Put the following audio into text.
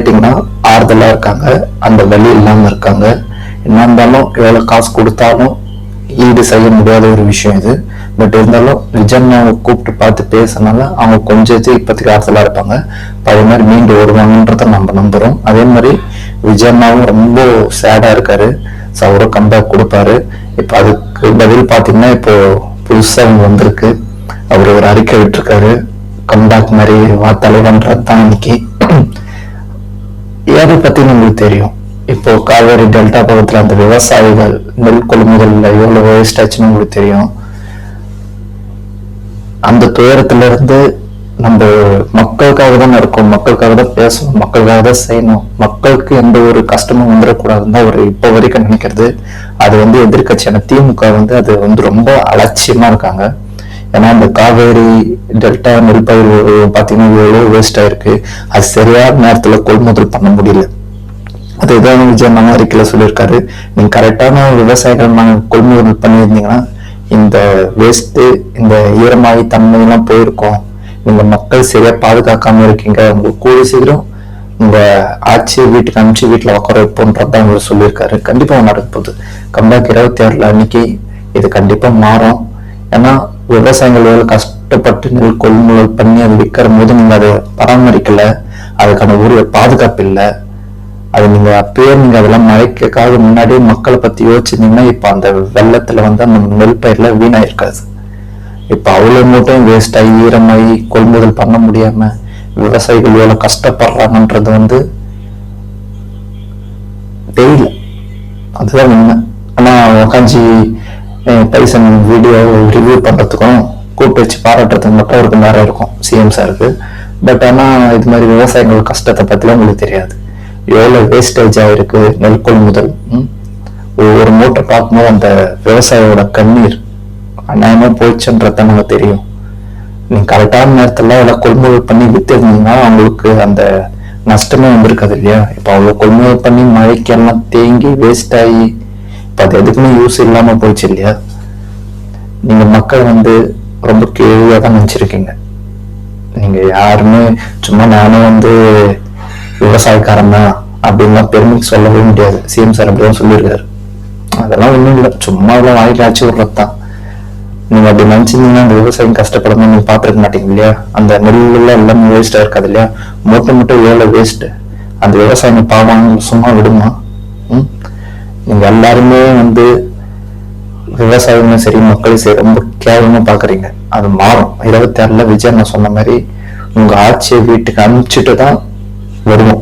கேட்டிங்கன்னா ஆறுதலாக இருக்காங்க, அந்த வலி இல்லாமல் இருக்காங்க. என்ன இருந்தாலும் எவ்வளோ காசு கொடுத்தாலும் ஈடு செய்ய முடியாத ஒரு விஷயம் இது. பட் இருந்தாலும் விஜயண்ணாவை கூப்பிட்டு பார்த்து பேசினால அவங்க கொஞ்சம் இப்போதைக்கு ஆறுதலாக இருப்பாங்க. அதே மாதிரி மீண்டு வருவாங்கன்றத நம்ம நம்புகிறோம். அதே மாதிரி விஜயண்ணாவும் ரொம்ப சேடாக இருக்காரு. ஸோ அவரும் கம்பேக் கொடுப்பாரு. இப்போ அதுக்கு பதில் பார்த்தீங்கன்னா இப்போ புதுசாக அவங்க வந்திருக்கு. அவர் ஒரு அறிக்கை விட்டுருக்காரு, கம்பேக் மாதிரி தலைவன்றது தான் இன்னைக்கு. எதை பத்தி உங்களுக்கு தெரியும்? இப்போ காவேரி டெல்டா பகுதியில் அந்த விவசாயிகள் நெல் கொள்முதல்ல எவ்வளவு வேஸ்ட் ஆச்சுன்னு உங்களுக்கு தெரியும். அந்த துயரத்துல இருந்து நம்ம மக்களுக்காக தான் இருக்கோம், மக்களுக்காக தான் பேசணும், மக்களுக்காக தான் செய்யணும், மக்களுக்கு எந்த ஒரு கஷ்டமும் வந்துடக்கூடாதுன்னு தான் அவர் இப்போ வரைக்கும் நினைக்கிறது. அது எதிர்கட்சியான திமுக அது ரொம்ப அலட்சியமா இருக்காங்க. ஏன்னா இந்த காவேரி டெல்டா நெல் பயிர் பார்த்தீங்கன்னா எவ்வளோ வேஸ்ட் ஆயிருக்கு. அது சரியான நேரத்துல கொள்முதல் பண்ண முடியல. அதுதான் விஜய் நம்ம அறிக்கையில சொல்லியிருக்காரு. நீங்க கரெக்டான விவசாயிகள் நாங்கள் கொள்முதல் பண்ணியிருந்தீங்கன்னா இந்த வேஸ்ட்டு இந்த ஈரமாகி தன்மையெல்லாம் போயிருக்கும். நீங்க மக்கள் சரியா பாதுகாக்காம இருக்கீங்க, உங்களுக்கு கூடி சீக்கிரம் உங்க ஆட்சி வீட்டுக்கு அனுப்பிச்சு வீட்டுல உட்கார வைப்போன்றதான் அவர் சொல்லியிருக்காரு. கண்டிப்பா நடக்க போகுது. கம்பேக் 26 அன்னைக்கு இது கண்டிப்பா மாறும். ஏன்னா விவசாயிகள் எவ்வளவு கஷ்டப்பட்டு நெல் கொள்முதல் பண்ணி அது விற்கிற போது நீங்க அதை பராமரிக்கல, அதுக்கான உரிய பாதுகாப்பு இல்லை. அது நீங்க அப்பயே நீங்க அதெல்லாம் மழைக்காக முன்னாடியே மக்களை பத்தி யோசிச்சிருந்தீங்கன்னா இப்ப அந்த வெள்ளத்துல அந்த நெல் பயிர்ல வீணாயிருக்காது. இப்ப அவ்வளவு மூட்டையும் வேஸ்ட் ஆகி ஈரமாகி கொள்முதல் பண்ண முடியாம விவசாயிகள் எவ்வளவு கஷ்டப்படுறாங்கன்றது தெரியல. அதுதான் உண்மை. ஆனா உக்காஞ்சி பைசன் வீடியோ ரிவ்யூ பண்றதுக்கும் கூப்பிட்டு வச்சு பாராட்டுறதுக்கு மட்டும் அவருக்கு நேரம் இருக்கும் சிஎம் சாருக்கு. பட் ஆனா இது மாதிரி விவசாயிகள் கஷ்டத்தை பத்திலாம் உங்களுக்கு தெரியாது. எவ்வளவு வேஸ்டேஜ் ஆயிருக்கு நெல் கொள்முதல். ஒவ்வொரு மூட்டை பார்க்கும்போது அந்த விவசாயியோட கண்ணீர் அநியாயமா போயிடுச்சுன்றத நமக்கு தெரியும். நீங்க கரெக்டான நேரத்துல எல்லாம் கொள்முதல் பண்ணி வித்துருந்தீங்கன்னா அவங்களுக்கு அந்த நஷ்டமே வந்திருக்காது இல்லையா? இப்ப அவ்வளவு கொள்முதல் பண்ணி மழைக்கெல்லாம் தேங்கி வேஸ்ட் ஆகி இப்ப அது எதுக்குமே யூஸ் இல்லாம போயிடுச்சு இல்லையா? நீங்க மக்கள் ரொம்ப கேள்வியா தான் நினைச்சிருக்கீங்க. நீங்க யாருமே சும்மா நானும் விவசாயக்காரன் தான் அப்படின்லாம் பெருமைக்கு சொல்லவே முடியாது. சிஎம் சார் அப்படிதான் சொல்லியிருக்காரு. அதெல்லாம் ஒண்ணும் இல்லை, சும்மா எல்லாம் வாய்க்கு ஆச்சு விடுறதுதான். நீங்க அப்படி நினைச்சிருந்தீங்கன்னா அந்த விவசாயம் கஷ்டப்படாம நீங்க பாத்துருக்க மாட்டீங்க இல்லையா? அந்த நெல்லுல எல்லாமே வேஸ்டா இருக்காது இல்லையா? மூட்டை எவ்வளவு வேஸ்ட். அந்த விவசாயம் பாவம் சும்மா விடுமா? நீங்க எல்லாருமே விவசாயமும் சரி மக்களும் சரி ரொம்ப கேவலமா பாக்குறீங்க. அது மாறும். 26 விஜய் நான் சொன்ன மாதிரி உங்க ஆட்சியை வீட்டுக்கு அனுப்பிச்சுட்டு தான் வருவோம்.